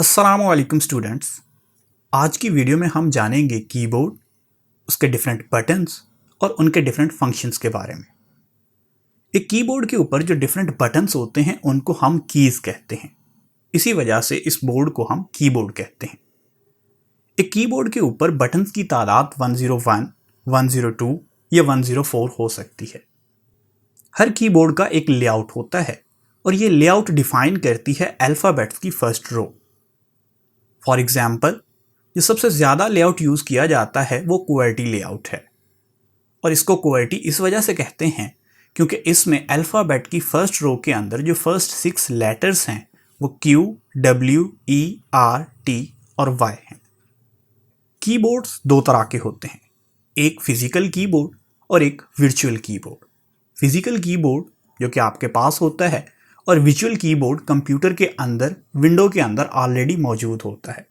अस्सलाम वालेकुम स्टूडेंट्स। आज की वीडियो में हम जानेंगे कीबोर्ड, उसके डिफरेंट बटन्स और उनके डिफरेंट फंक्शंस के बारे में। एक कीबोर्ड के ऊपर जो डिफरेंट बटन्स होते हैं उनको हम कीज कहते हैं। इसी वजह से इस बोर्ड को हम कीबोर्ड कहते हैं। एक कीबोर्ड के ऊपर बटन्स की तादाद 101, 102 या 104 हो सकती है। हर कीबोर्ड का एक लेआउट होता है और ये लेआउट डिफाइन करती है अल्फ़ाबेट्स की फर्स्ट रो। फॉर एग्जाम्पल, जो सबसे ज़्यादा लेआउट यूज़ किया जाता है वो QWERTY लेआउट है। और इसको QWERTY इस वजह से कहते हैं क्योंकि इसमें अल्फ़ाबेट की फर्स्ट रो के अंदर जो फर्स्ट 6 लेटर्स हैं वो Q, W, E, R, T और Y हैं। कीबोर्ड्स दो तरह के होते हैं, एक फिजिकल कीबोर्ड और एक वर्चुअल कीबोर्ड। फिजिकल कीबोर्ड जो कि आपके पास होता है और वर्चुअल कीबोर्ड कंप्यूटर के अंदर विंडो के अंदर ऑलरेडी मौजूद होता है।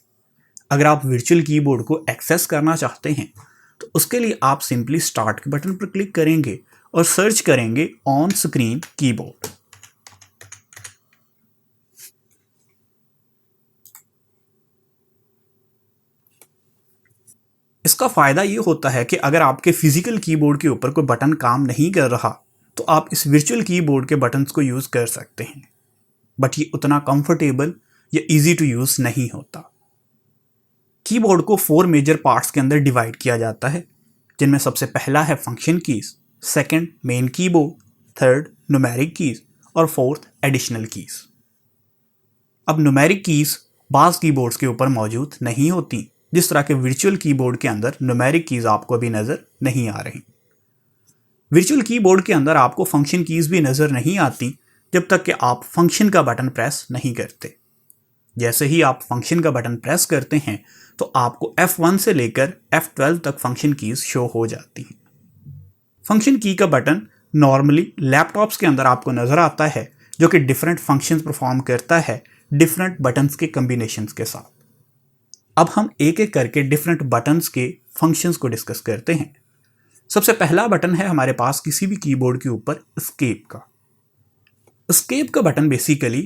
अगर आप वर्चुअल कीबोर्ड को एक्सेस करना चाहते हैं तो उसके लिए आप सिंपली स्टार्ट के बटन पर क्लिक करेंगे और सर्च करेंगे ऑन स्क्रीन कीबोर्ड। इसका फ़ायदा ये होता है कि अगर आपके फिजिकल कीबोर्ड के ऊपर कोई बटन काम नहीं कर रहा तो आप इस वर्चुअल कीबोर्ड के बटन्स को यूज़ कर सकते हैं, बट ये उतना कंफर्टेबल या इजी टू यूज़ नहीं होता। कीबोर्ड को 4 मेजर पार्ट्स के अंदर डिवाइड किया जाता है, जिनमें सबसे पहला है function keys, second main keyboard, third numeric keys और फोर्थ एडिशनल कीज़। अब न्यूमेरिक कीज़ बाज़ कीबोर्ड्स के ऊपर मौजूद नहीं होती, जिस तरह के वर्चुअल कीबोर्ड के अंदर न्यूमेरिक कीज़ आपको अभी नज़र नहीं आ रही। वर्चुअल कीबोर्ड के अंदर आपको फंक्शन कीज़ भी नज़र नहीं आती जब तक कि आप फंक्शन का बटन प्रेस नहीं करते। जैसे ही आप फंक्शन का बटन प्रेस करते हैं तो आपको F1 से लेकर F12 तक फंक्शन कीज़ शो हो जाती हैं। फंक्शन की का बटन नॉर्मली लैपटॉप्स के अंदर आपको नज़र आता है, जो कि डिफरेंट फंक्शंस परफॉर्म करता है डिफरेंट बटन्स के कम्बिनेशंस के साथ। अब हम एक एक करके डिफरेंट बटन्स के फंक्शंस को डिस्कस करते हैं। सबसे पहला बटन है हमारे पास किसी भी कीबोर्ड के ऊपर एस्केप का। एस्केप का बटन बेसिकली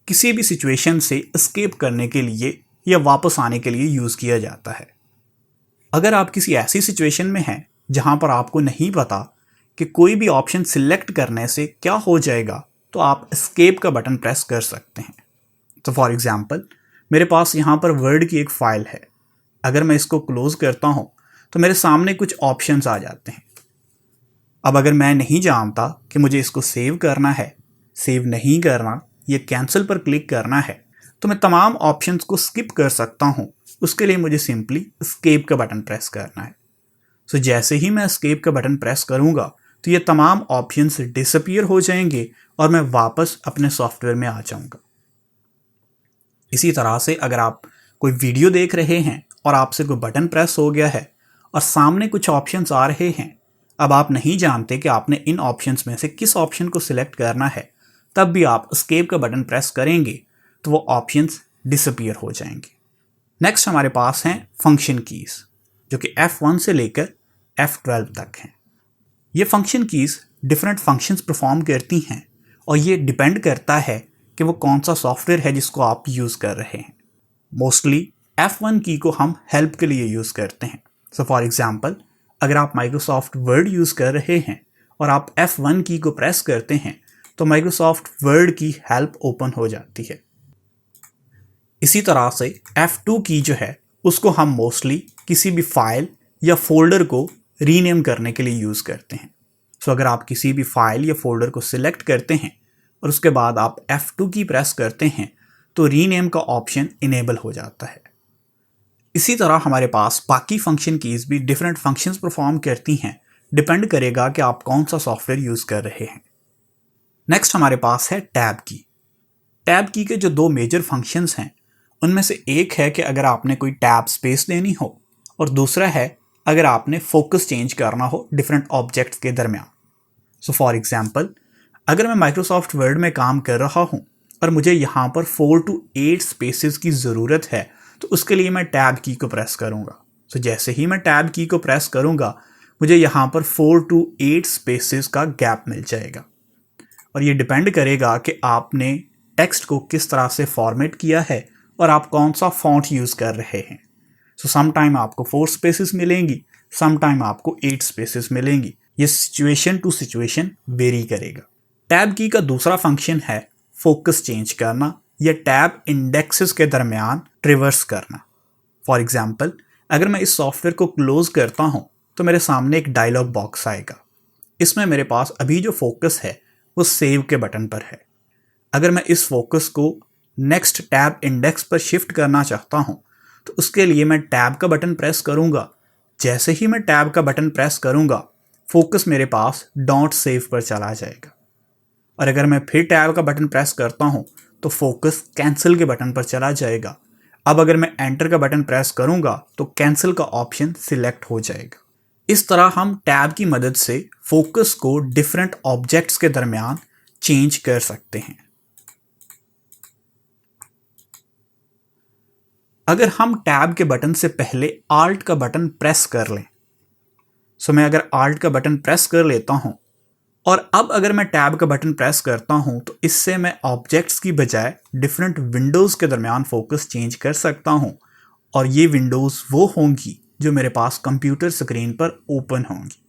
किसी भी सिचुएशन से एस्केप करने के लिए या वापस आने के लिए यूज़ किया जाता है। अगर आप किसी ऐसी सिचुएशन में हैं जहां पर आपको नहीं पता कि कोई भी ऑप्शन सिलेक्ट करने से क्या हो जाएगा तो आप एस्केप का बटन प्रेस कर सकते हैं। तो फॉर एग्जांपल, मेरे पास यहाँ पर वर्ड की एक फ़ाइल है। अगर मैं इसको क्लोज़ करता हूँ तो मेरे सामने कुछ ऑप्शंस आ जाते हैं। अब अगर मैं नहीं जानता कि मुझे इसको सेव करना है, सेव नहीं करना या कैंसिल पर क्लिक करना है, तो मैं तमाम ऑप्शंस को स्किप कर सकता हूँ। उसके लिए मुझे सिंपली एस्केप का बटन प्रेस करना है। सो जैसे ही मैं एस्केप का बटन प्रेस करूँगा तो ये तमाम ऑप्शंस डिसअपीयर हो जाएंगे और मैं वापस अपने सॉफ्टवेयर में आ जाऊँगा। इसी तरह से अगर आप कोई वीडियो देख रहे हैं और आपसे कोई बटन प्रेस हो गया है और सामने कुछ ऑप्शंस आ रहे हैं, अब आप नहीं जानते कि आपने इन ऑप्शंस में से किस ऑप्शन को सिलेक्ट करना है, तब भी आप एस्केप का बटन प्रेस करेंगे तो वो ऑप्शंस डिसअपीयर हो जाएंगे। नेक्स्ट हमारे पास हैं फंक्शन कीज़, जो कि F1 से लेकर F12 तक हैं। ये function keys different functions perform करती हैं और ये डिपेंड करता है कि वो कौन सा सॉफ्टवेयर है जिसको आप यूज़ कर रहे हैं। मोस्टली F1 की को हम हेल्प के लिए यूज़ करते हैं। सो फॉर एग्जांपल, अगर आप माइक्रोसॉफ्ट वर्ड यूज़ कर रहे हैं और आप F1 की को प्रेस करते हैं तो माइक्रोसॉफ्ट वर्ड की हेल्प ओपन हो जाती है। इसी तरह से F2 की जो है उसको हम मोस्टली किसी भी फाइल या फोल्डर को रीनेम करने के लिए यूज़ करते हैं। सो अगर आप किसी भी फाइल या फोल्डर को सिलेक्ट करते हैं और उसके बाद आप F2 की प्रेस करते हैं तो रीनेम का ऑप्शन इनेबल हो जाता है। इसी तरह हमारे पास बाकी फंक्शन कीज़ भी डिफरेंट फंक्शंस परफॉर्म करती हैं, डिपेंड करेगा कि आप कौन सा सॉफ्टवेयर यूज़ कर रहे हैं। नेक्स्ट हमारे पास है टैब की। टैब की के जो दो मेजर फंक्शंस हैं उनमें से एक है कि अगर आपने कोई टैब स्पेस देनी हो और दूसरा है अगर आपने फोकस चेंज करना हो डिफरेंट ऑब्जेक्ट्स के दरमियान। सो फॉर एग्जांपल, अगर मैं माइक्रोसॉफ्ट वर्ड में काम कर रहा हूँ और मुझे यहाँ पर 4 to 8 स्पेसेस की ज़रूरत है तो उसके लिए मैं टैब की को प्रेस करूँगा। सो जैसे ही मैं टैब की को प्रेस करूँगा मुझे यहाँ पर 4 to 8 स्पेसेस का गैप मिल जाएगा। और ये डिपेंड करेगा कि आपने टेक्स्ट को किस तरह से फॉर्मेट किया है और आप कौन सा फॉन्ट यूज़ कर रहे हैं। सो सम टाइम आपको 4 स्पेसेस मिलेंगी, सम टाइम आपको 8 स्पेसेस मिलेंगी। ये सिचुएशन टू सिचुएशन वेरी करेगा। टैब की का दूसरा फंक्शन है फोकस चेंज करना या टैब इंडेक्सेस के दरमियान ट्रिवर्स करना। फॉर एग्जाम्पल, अगर मैं इस सॉफ्टवेयर को क्लोज करता हूँ तो मेरे सामने एक डायलॉग बॉक्स आएगा। इसमें मेरे पास अभी जो फोकस है वो सेव के बटन पर है। अगर मैं इस फोकस को नेक्स्ट टैब इंडेक्स पर शिफ्ट करना चाहता हूँ तो उसके लिए मैं टैब का बटन प्रेस करूँगा। जैसे ही मैं टैब का बटन प्रेस करूँगा फोकस मेरे पास डॉट सेव पर चला जाएगा। और अगर मैं फिर टैब का बटन प्रेस करता हूँ तो फोकस कैंसिल के बटन पर चला जाएगा। अब अगर मैं एंटर का बटन प्रेस करूँगा तो कैंसिल का ऑप्शन सिलेक्ट हो जाएगा। इस तरह हम टैब की मदद से फोकस को डिफरेंट ऑब्जेक्ट्स के दरमियान चेंज कर सकते हैं। अगर हम टैब के बटन से पहले आल्ट का बटन प्रेस कर लें, सो मैं अगर आल्ट का बटन प्रेस कर लेता हूं और अब अगर मैं टैब का बटन प्रेस करता हूं तो इससे मैं ऑब्जेक्ट्स की बजाय डिफरेंट विंडोज़ के दरमियान फोकस चेंज कर सकता हूं। और ये विंडोज़ वो होंगी जो मेरे पास कंप्यूटर स्क्रीन पर ओपन होंगी।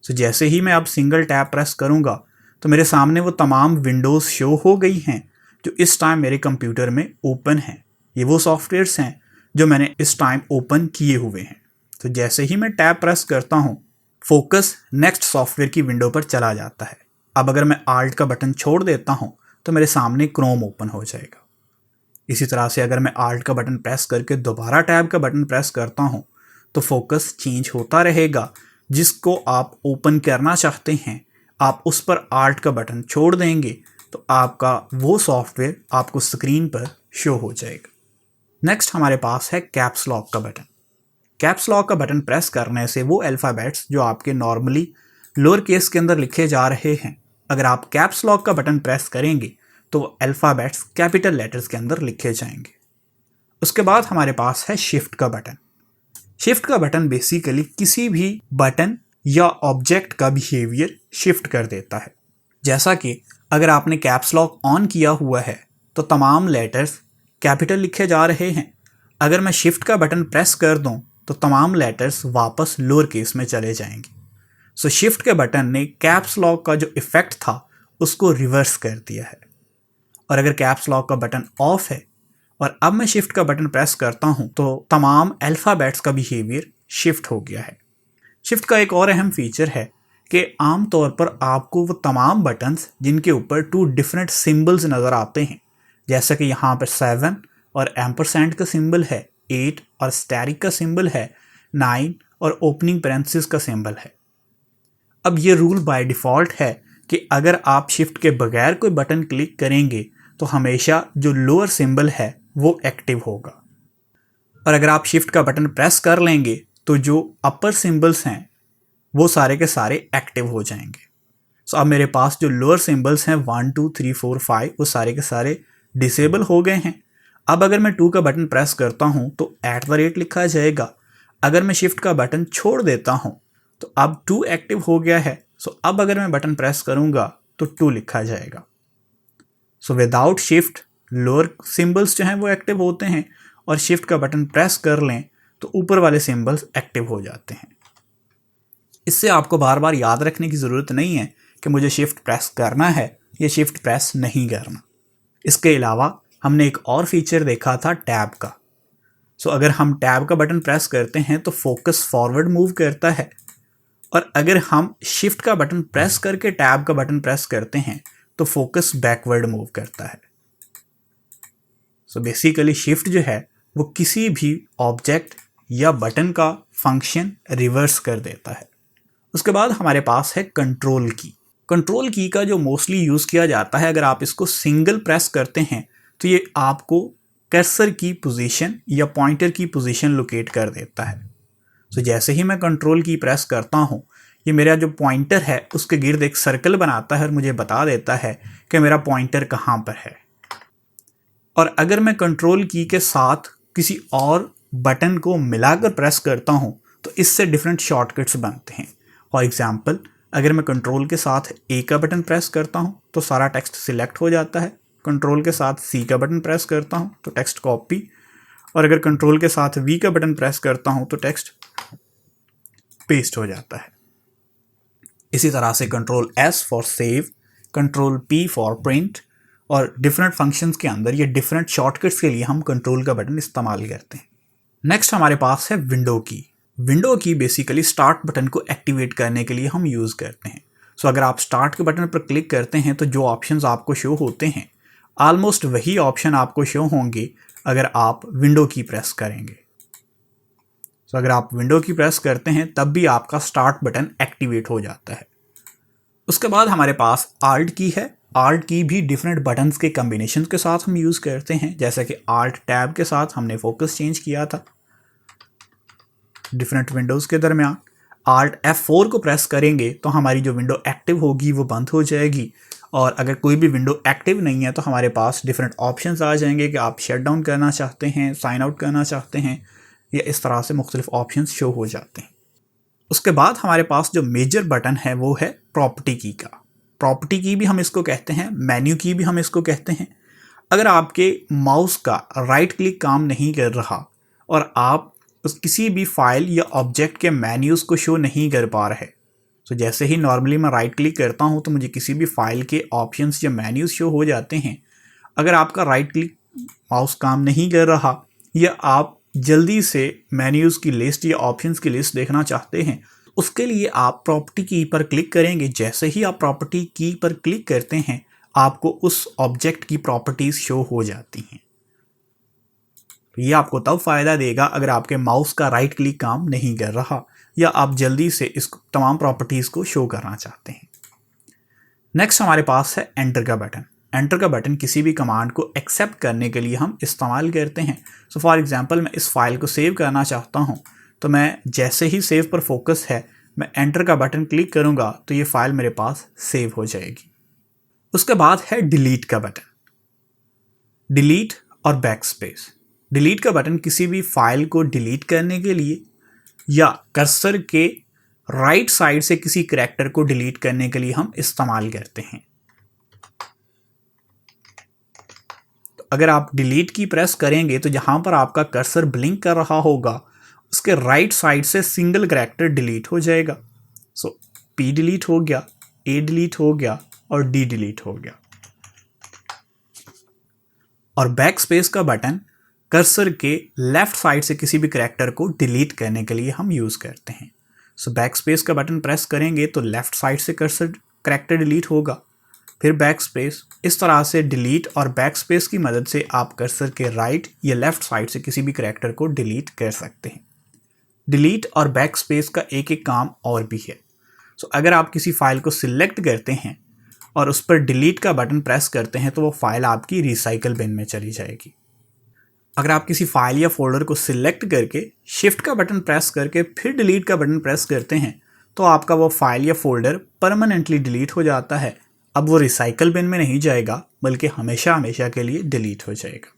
सो जैसे ही मैं अब सिंगल टैब प्रेस करूंगा तो मेरे सामने वो तमाम विंडोज़ शो हो गई हैं जो इस टाइम मेरे कंप्यूटर में ओपन हैं। ये वो सॉफ्टवेयर्स हैं जो मैंने इस टाइम ओपन किए हुए हैं। तो जैसे ही मैं टैब प्रेस करता हूं फोकस नेक्स्ट सॉफ्टवेयर की विंडो पर चला जाता है। अब अगर मैं आल्ट का बटन छोड़ देता हूं तो मेरे सामने क्रोम ओपन हो जाएगा। इसी तरह से अगर मैं आल्ट का बटन प्रेस करके दोबारा टैब का बटन प्रेस करता हूं तो फोकस चेंज होता रहेगा। जिसको आप ओपन करना चाहते हैं आप उस पर आल्ट का बटन छोड़ देंगे तो आपका वो सॉफ्टवेयर आपको स्क्रीन पर शो हो जाएगा। नेक्स्ट हमारे पास है कैप्स लॉक का बटन। कैप्स लॉक का बटन प्रेस करने से वो अल्फ़ाबेट्स जो आपके नॉर्मली लोअर केस के अंदर लिखे जा रहे हैं, अगर आप कैप्स लॉक का बटन प्रेस करेंगे तो वो अल्फ़ाबेट्स कैपिटल लेटर्स के अंदर लिखे जाएंगे। उसके बाद हमारे पास है शिफ्ट का बटन। शिफ्ट का बटन बेसिकली किसी भी बटन या ऑब्जेक्ट का बिहेवियर शिफ्ट कर देता है। जैसा कि अगर आपने कैप्स लॉक ऑन किया हुआ है तो तमाम लेटर्स कैपिटल लिखे जा रहे हैं। अगर मैं शिफ्ट का बटन प्रेस कर दूं तो तमाम लेटर्स वापस लोअर केस में चले जाएंगे। सो शिफ्ट के बटन ने कैप्स लॉक का जो इफ़ेक्ट था उसको रिवर्स कर दिया है। और अगर कैप्स लॉक का बटन ऑफ है और अब मैं शिफ्ट का बटन प्रेस करता हूं तो तमाम अल्फ़ाबेट्स का बिहेवियर शिफ्ट हो गया है। शिफ्ट का एक और अहम फीचर है कि आमतौर पर आपको वो तमाम बटन्स जिनके ऊपर 2 डिफरेंट सिंबल्स नज़र आते हैं, जैसा कि यहाँ पर 7 और एम्परसेंड का सिंबल है, 8 और स्टैरिक का सिंबल है, 9 और ओपनिंग पैरेंथेसिस का सिंबल है। अब ये रूल बाय डिफ़ॉल्ट है कि अगर आप शिफ्ट के बगैर कोई बटन क्लिक करेंगे तो हमेशा जो लोअर सिंबल है वो एक्टिव होगा। और अगर आप शिफ्ट का बटन प्रेस कर लेंगे तो जो अपर सिंबल्स हैं वो सारे के सारे एक्टिव हो जाएंगे। सो अब मेरे पास जो लोअर सिंबल्स हैं 1 2 3 4 5 वो सारे के सारे डिसेबल हो गए हैं। अब अगर मैं 2 का बटन प्रेस करता हूं तो @ लिखा जाएगा। अगर मैं शिफ्ट का बटन छोड़ देता हूं तो अब 2 एक्टिव हो गया है। सो अब अगर मैं बटन प्रेस करूंगा तो 2 लिखा जाएगा। So without shift lower symbols जो हैं वो एक्टिव होते हैं और शिफ्ट का बटन प्रेस कर लें तो ऊपर वाले सिंबल्स एक्टिव हो जाते हैं। इससे आपको बार बार याद रखने की ज़रूरत नहीं है कि मुझे शिफ्ट प्रेस करना है या शिफ्ट प्रेस नहीं करना। इसके अलावा हमने एक और फीचर देखा था टैब का। सो अगर हम टैब का बटन प्रेस करते हैं तो फोकस फॉरवर्ड मूव करता है और अगर हम शिफ्ट का बटन प्रेस करके टैब का बटन प्रेस करते हैं तो फोकस बैकवर्ड मूव करता है। सो बेसिकली शिफ्ट जो है वो किसी भी ऑब्जेक्ट या बटन का फंक्शन रिवर्स कर देता है। उसके बाद हमारे पास है कंट्रोल की। कंट्रोल की का जो मोस्टली यूज़ किया जाता है, अगर आप इसको सिंगल प्रेस करते हैं तो ये आपको कर्सर की पोजीशन या पॉइंटर की पोजीशन लोकेट कर देता है। सो जैसे ही मैं कंट्रोल की प्रेस करता हूँ ये मेरा जो पॉइंटर है उसके गिर्द एक सर्कल बनाता है और मुझे बता देता है कि मेरा पॉइंटर कहाँ पर है। और अगर मैं कंट्रोल की के साथ किसी और बटन को मिलाकर प्रेस करता हूँ तो इससे डिफरेंट शॉर्टकट्स बनते हैं। फॉर एग्जाम्पल अगर मैं कंट्रोल के साथ ए का बटन प्रेस करता हूँ तो सारा टेक्स्ट सिलेक्ट हो जाता है, कंट्रोल के साथ सी का बटन प्रेस करता हूँ तो टेक्स्ट कॉपी, और अगर कंट्रोल के साथ वी का बटन प्रेस करता हूँ तो टेक्स्ट पेस्ट हो जाता है। इसी तरह से control S for save, control P for print, और डिफरेंट फंक्शंस के अंदर ये डिफरेंट शॉर्टकट्स के लिए हम कंट्रोल का बटन इस्तेमाल करते हैं। नेक्स्ट हमारे पास है विंडो की। विंडो की बेसिकली स्टार्ट बटन को एक्टिवेट करने के लिए हम यूज़ करते हैं। सो अगर आप स्टार्ट के बटन पर क्लिक करते हैं तो जो ऑप्शंस आपको शो होते हैं ऑलमोस्ट वही ऑप्शन आपको शो होंगे अगर आप विंडो की प्रेस करेंगे। सो अगर आप विंडो की प्रेस करते हैं तब भी आपका स्टार्ट बटन एक्टिवेट हो जाता है। उसके बाद हमारे पास आल्ट की है। आल्ट की भी डिफरेंट बटन्स के कम्बिनेशन के साथ हम यूज़ करते हैं, जैसे कि आल्ट टैब के साथ हमने फोकस चेंज किया था डिफरेंट विंडोज़ के दरमियान। आल्ट F4 को प्रेस करेंगे तो हमारी जो विंडो एक्टिव होगी वो बंद हो जाएगी, और अगर कोई भी विंडो एक्टिव नहीं है तो हमारे पास डिफरेंट ऑप्शंस आ जाएंगे कि आप शट डाउन करना चाहते हैं, साइन आउट करना चाहते हैं, या इस तरह से मुख्तलिफ ऑप्शंस शो हो जाते हैं। उसके बाद हमारे पास जो मेजर बटन है वो है प्रॉपर्टी की का। प्रॉपर्टी की भी हम इसको कहते हैं, मेन्यू की भी हम इसको कहते हैं। अगर आपके माउस का राइट क्लिक काम नहीं कर रहा और आप उस किसी भी फाइल या ऑब्जेक्ट के मेन्यूज़ को शो नहीं कर पा रहे, तो जैसे ही नॉर्मली मैं राइट क्लिक करता हूं तो मुझे किसी भी फाइल के ऑप्शंस या मेन्यूज़ शो हो जाते हैं। अगर आपका राइट क्लिक माउस काम नहीं कर रहा या आप जल्दी से मेन्यूज़ की लिस्ट या ऑप्शंस की लिस्ट देखना चाहते हैं, उसके लिए आप प्रॉपर्टी की पर क्लिक करेंगे। जैसे ही आप प्रॉपर्टी की पर क्लिक करते हैं आपको उस ऑब्जेक्ट की प्रॉपर्टीज़ शो हो जाती हैं। ये आपको तब फ़ायदा देगा अगर आपके माउस का राइट क्लिक काम नहीं कर रहा या आप जल्दी से इस तमाम प्रॉपर्टीज़ को शो करना चाहते हैं। नेक्स्ट हमारे पास है एंटर का बटन। एंटर का बटन किसी भी कमांड को एक्सेप्ट करने के लिए हम इस्तेमाल करते हैं। सो फॉर एग्जांपल मैं इस फाइल को सेव करना चाहता हूं, तो मैं जैसे ही सेव पर फोकस है मैं एंटर का बटन क्लिक करूंगा तो ये फाइल मेरे पास सेव हो जाएगी। उसके बाद है डिलीट का बटन। डिलीट और बैक स्पेस। डिलीट का बटन किसी भी फाइल को डिलीट करने के लिए या कर्सर के राइट साइड से किसी करैक्टर को डिलीट करने के लिए हम इस्तेमाल करते हैं। तो अगर आप डिलीट की प्रेस करेंगे तो जहां पर आपका कर्सर ब्लिंक कर रहा होगा उसके राइट साइड से सिंगल करैक्टर डिलीट हो जाएगा। सो P डिलीट हो गया, A डिलीट हो गया और D डिलीट हो गया। और बैक स्पेस का बटन कर्सर के लेफ्ट साइड से किसी भी करैक्टर को डिलीट करने के लिए हम यूज़ करते हैं। सो बैक स्पेस का बटन प्रेस करेंगे तो लेफ्ट साइड से कर्सर करैक्टर डिलीट होगा, फिर बैक स्पेस। इस तरह से डिलीट और बैक स्पेस की मदद से आप कर्सर के राइट या लेफ्ट साइड से किसी भी करैक्टर को डिलीट कर सकते हैं। डिलीट और बैक स्पेस का एक एक काम और भी है। सो अगर आप किसी फाइल को सिलेक्ट करते हैं और उस पर डिलीट का बटन प्रेस करते हैं तो वो फाइल आपकी रिसाइकल बिन में चली जाएगी। अगर आप किसी फाइल या फोल्डर को सिलेक्ट करके शिफ्ट का बटन प्रेस करके फिर डिलीट का बटन प्रेस करते हैं तो आपका वो फाइल या फोल्डर परमानेंटली डिलीट हो जाता है। अब वो रिसाइकल बिन में नहीं जाएगा बल्कि हमेशा हमेशा के लिए डिलीट हो जाएगा।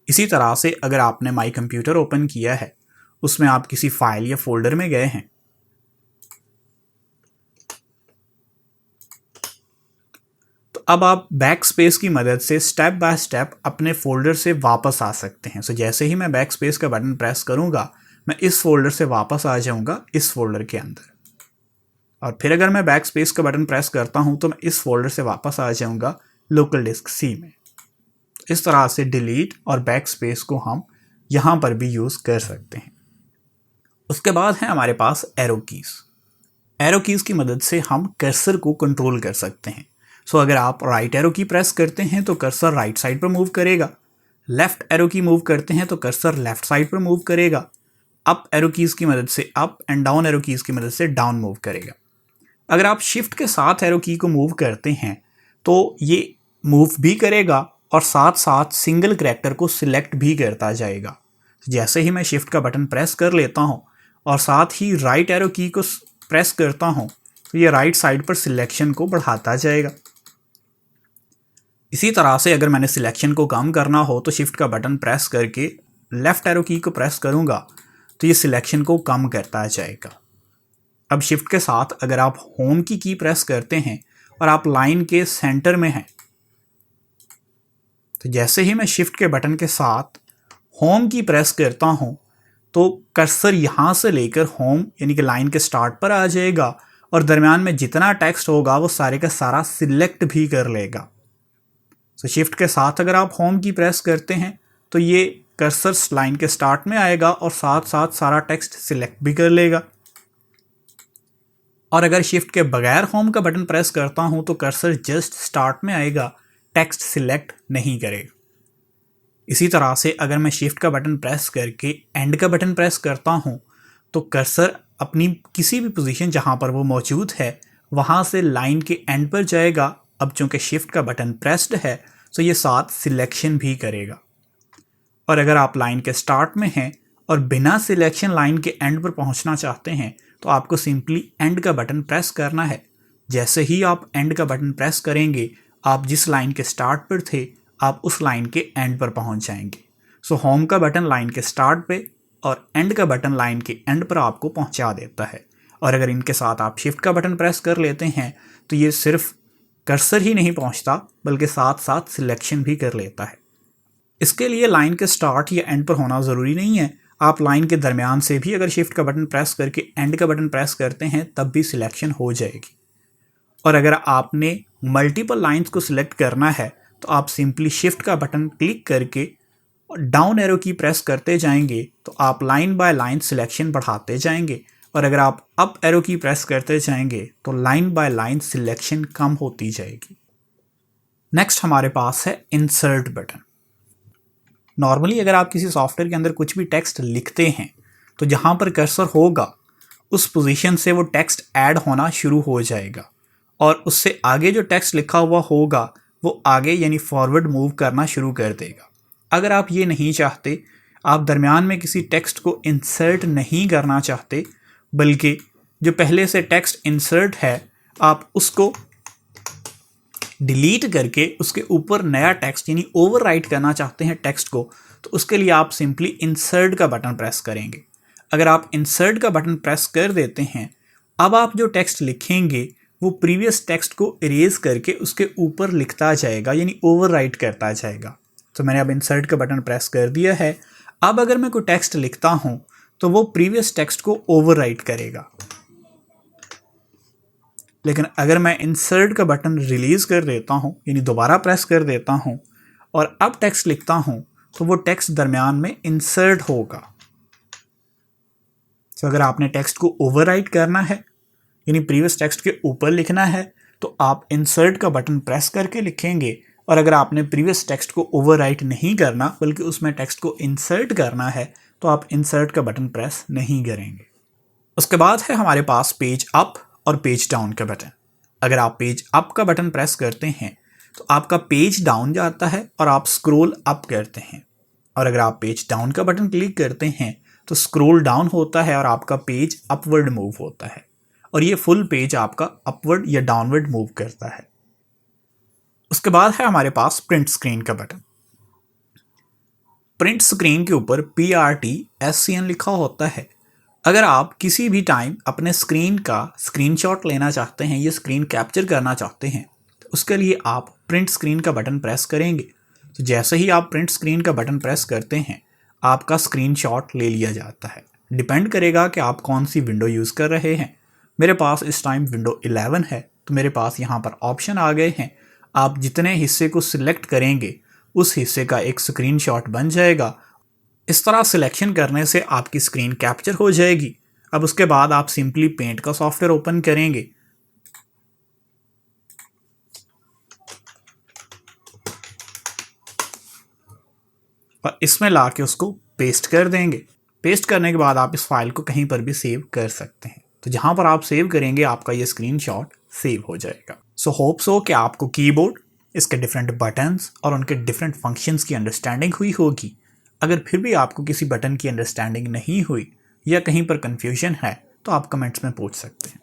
इसी तरह से अगर आपने माई कंप्यूटर ओपन किया है, उसमें आप किसी फाइल या फोल्डर में गए हैं, तो अब आप बैक स्पेस की मदद से स्टेप बाय स्टेप अपने फोल्डर से वापस आ सकते हैं। सो जैसे ही मैं बैक स्पेस का बटन प्रेस करूंगा मैं इस फोल्डर से वापस आ जाऊंगा इस फोल्डर के अंदर, और फिर अगर मैं बैक स्पेस का बटन प्रेस करता हूं तो मैं इस फोल्डर से वापस आ जाऊंगा लोकल डिस्क C में। इस तरह से डिलीट और बैक स्पेस को हम यहां पर भी यूज़ कर सकते हैं। उसके बाद है हमारे पास एरो कीज़। एरो कीज़ की मदद से हम कर्सर को कंट्रोल कर सकते हैं। सो अगर आप राइट एरो की प्रेस करते हैं तो कर्सर राइट साइड पर मूव करेगा, लेफ्ट एरो की मूव करते हैं तो कर्सर लेफ्ट साइड पर मूव करेगा, अप एरो कीज़ की मदद से up and down arrow keys की मदद से डाउन मूव करेगा। अगर आप शिफ्ट के साथ एरो की को मूव करते हैं तो ये मूव भी करेगा और साथ साथ सिंगल करैक्टर को सिलेक्ट भी करता जाएगा। जैसे ही मैं शिफ्ट का बटन प्रेस कर लेता हूं और साथ ही राइट एरो की को प्रेस करता हूं तो ये राइट साइड पर सिलेक्शन को बढ़ाता जाएगा। इसी तरह से अगर मैंने सिलेक्शन को कम करना हो तो शिफ्ट का बटन प्रेस करके लेफ्ट एरो की को प्रेस करूंगा तो ये सिलेक्शन को कम करता जाएगा। अब शिफ्ट के साथ अगर आप होम की की प्रेस करते हैं और आप लाइन के सेंटर में हैं, तो जैसे ही मैं शिफ्ट के बटन के साथ होम की प्रेस करता हूं तो कर्सर यहां से लेकर होम यानी कि लाइन के स्टार्ट पर आ जाएगा और दरमियान में जितना टेक्स्ट होगा वो सारे का सारा सिलेक्ट भी कर लेगा। तो शिफ्ट के साथ अगर आप होम की प्रेस करते हैं तो ये कर्सर लाइन के स्टार्ट में आएगा और साथ साथ सारा टेक्स्ट सिलेक्ट भी कर लेगा। और अगर शिफ्ट के बगैर होम का बटन प्रेस करता हूं तो कर्सर जस्ट स्टार्ट में आएगा, टेक्स्ट सिलेक्ट नहीं करेगा। इसी तरह से अगर मैं शिफ्ट का बटन प्रेस करके एंड का बटन प्रेस करता हूं तो कर्सर अपनी किसी भी पोजीशन जहां पर वो मौजूद है वहां से लाइन के एंड पर जाएगा। अब चूंकि शिफ्ट का बटन प्रेस्ड है तो ये साथ सिलेक्शन भी करेगा। और अगर आप लाइन के स्टार्ट में हैं और बिना सिलेक्शन लाइन के एंड पर पहुंचना चाहते हैं तो आपको सिंपली एंड का बटन प्रेस करना है। जैसे ही आप एंड का बटन प्रेस करेंगे आप जिस लाइन के स्टार्ट पर थे आप उस लाइन के एंड पर पहुंच जाएंगे। सो होम का बटन लाइन के स्टार्ट पे और एंड का बटन लाइन के एंड पर आपको पहुंचा देता है। और अगर इनके साथ आप शिफ्ट का बटन प्रेस कर लेते हैं तो ये सिर्फ कर्सर ही नहीं पहुंचता बल्कि साथ साथ सिलेक्शन भी कर लेता है। इसके लिए लाइन के स्टार्ट या एंड पर होना ज़रूरी नहीं है, आप लाइन के दरमियान से भी अगर शिफ्ट का बटन प्रेस करके एंड का बटन प्रेस करते हैं तब भी सिलेक्शन हो जाएगी। और अगर आपने मल्टीपल लाइंस को सिलेक्ट करना है तो आप सिंपली शिफ्ट का बटन क्लिक करके डाउन एरो की प्रेस करते जाएंगे तो आप लाइन बाय लाइन सिलेक्शन बढ़ाते जाएंगे। और अगर आप अप एरो की प्रेस करते जाएंगे तो लाइन बाय लाइन सिलेक्शन कम होती जाएगी। नेक्स्ट हमारे पास है इंसर्ट बटन। नॉर्मली अगर आप किसी सॉफ्टवेयर के अंदर कुछ भी टेक्स्ट लिखते हैं तो जहां पर कर्सर होगा उस पोजीशन से वो टेक्स्ट ऐड होना शुरू हो जाएगा और उससे आगे जो टेक्स्ट लिखा हुआ होगा वो आगे यानी फॉरवर्ड मूव करना शुरू कर देगा। अगर आप ये नहीं चाहते, आप दरमियान में किसी टेक्स्ट को इंसर्ट नहीं करना चाहते बल्कि जो पहले से टेक्स्ट इंसर्ट है आप उसको डिलीट करके उसके ऊपर नया टेक्स्ट यानी ओवरराइट करना चाहते हैं टेक्स्ट को, तो उसके लिए आप सिंपली इंसर्ट का बटन प्रेस करेंगे। अगर आप इंसर्ट का बटन प्रेस कर देते हैं अब आप जो टेक्स्ट लिखेंगे वो प्रीवियस टेक्स्ट को इरेज करके उसके ऊपर लिखता जाएगा यानी ओवरराइट करता जाएगा। तो मैंने अब इंसर्ट का बटन प्रेस कर दिया है। अब अगर मैं कोई टेक्स्ट लिखता हूं तो वो प्रीवियस टेक्स्ट को ओवरराइट करेगा। लेकिन अगर मैं इंसर्ट का बटन रिलीज कर देता हूं यानी दोबारा प्रेस कर देता हूं और अब टेक्स्ट लिखता हूं तो वो टेक्स्ट दरमियान में इंसर्ट होगा। तो अगर आपने टेक्स्ट को ओवरराइट करना है यानी प्रीवियस टेक्स्ट के ऊपर लिखना है तो आप इंसर्ट का बटन प्रेस करके लिखेंगे। और अगर आपने प्रीवियस टेक्स्ट को ओवरराइट नहीं करना बल्कि उसमें टेक्स्ट को इंसर्ट करना है तो आप इंसर्ट का बटन प्रेस नहीं करेंगे। उसके बाद है हमारे पास पेज अप और पेज डाउन का बटन। अगर आप पेज अप का बटन प्रेस करते हैं तो आपका पेज डाउन जाता है और आप स्क्रॉल अप करते हैं। और अगर आप पेज डाउन का बटन क्लिक करते हैं तो स्क्रॉल डाउन होता है और आपका पेज अपवर्ड मूव होता है और ये फुल पेज आपका अपवर्ड या डाउनवर्ड मूव करता है। उसके बाद है हमारे पास प्रिंट स्क्रीन का बटन। प्रिंट स्क्रीन के ऊपर PRTSCN लिखा होता है। अगर आप किसी भी टाइम अपने स्क्रीन का स्क्रीनशॉट लेना चाहते हैं या स्क्रीन कैप्चर करना चाहते हैं तो उसके लिए आप प्रिंट स्क्रीन का बटन प्रेस करेंगे। तो जैसे ही आप प्रिंट स्क्रीन का बटन प्रेस करते हैं आपका स्क्रीनशॉट ले लिया जाता है। डिपेंड करेगा कि आप कौन सी विंडो यूज़ कर रहे हैं। मेरे पास इस टाइम विंडो 11 है तो मेरे पास यहाँ पर ऑप्शन आ गए हैं। आप जितने हिस्से को सिलेक्ट करेंगे उस हिस्से का एक स्क्रीनशॉट बन जाएगा। इस तरह सिलेक्शन करने से आपकी स्क्रीन कैप्चर हो जाएगी। अब उसके बाद आप सिंपली पेंट का सॉफ्टवेयर ओपन करेंगे और इसमें लाके उसको पेस्ट कर देंगे। पेस्ट करने के बाद आप इस फाइल को कहीं पर भी सेव कर सकते हैं। तो जहां पर आप सेव करेंगे आपका ये स्क्रीनशॉट सेव हो जाएगा। सो होप सो कि आपको कीबोर्ड, इसके डिफरेंट बटन्स और उनके डिफरेंट फंक्शंस की अंडरस्टैंडिंग हुई होगी। अगर फिर भी आपको किसी बटन की अंडरस्टैंडिंग नहीं हुई या कहीं पर कंफ्यूजन है तो आप कमेंट्स में पूछ सकते हैं।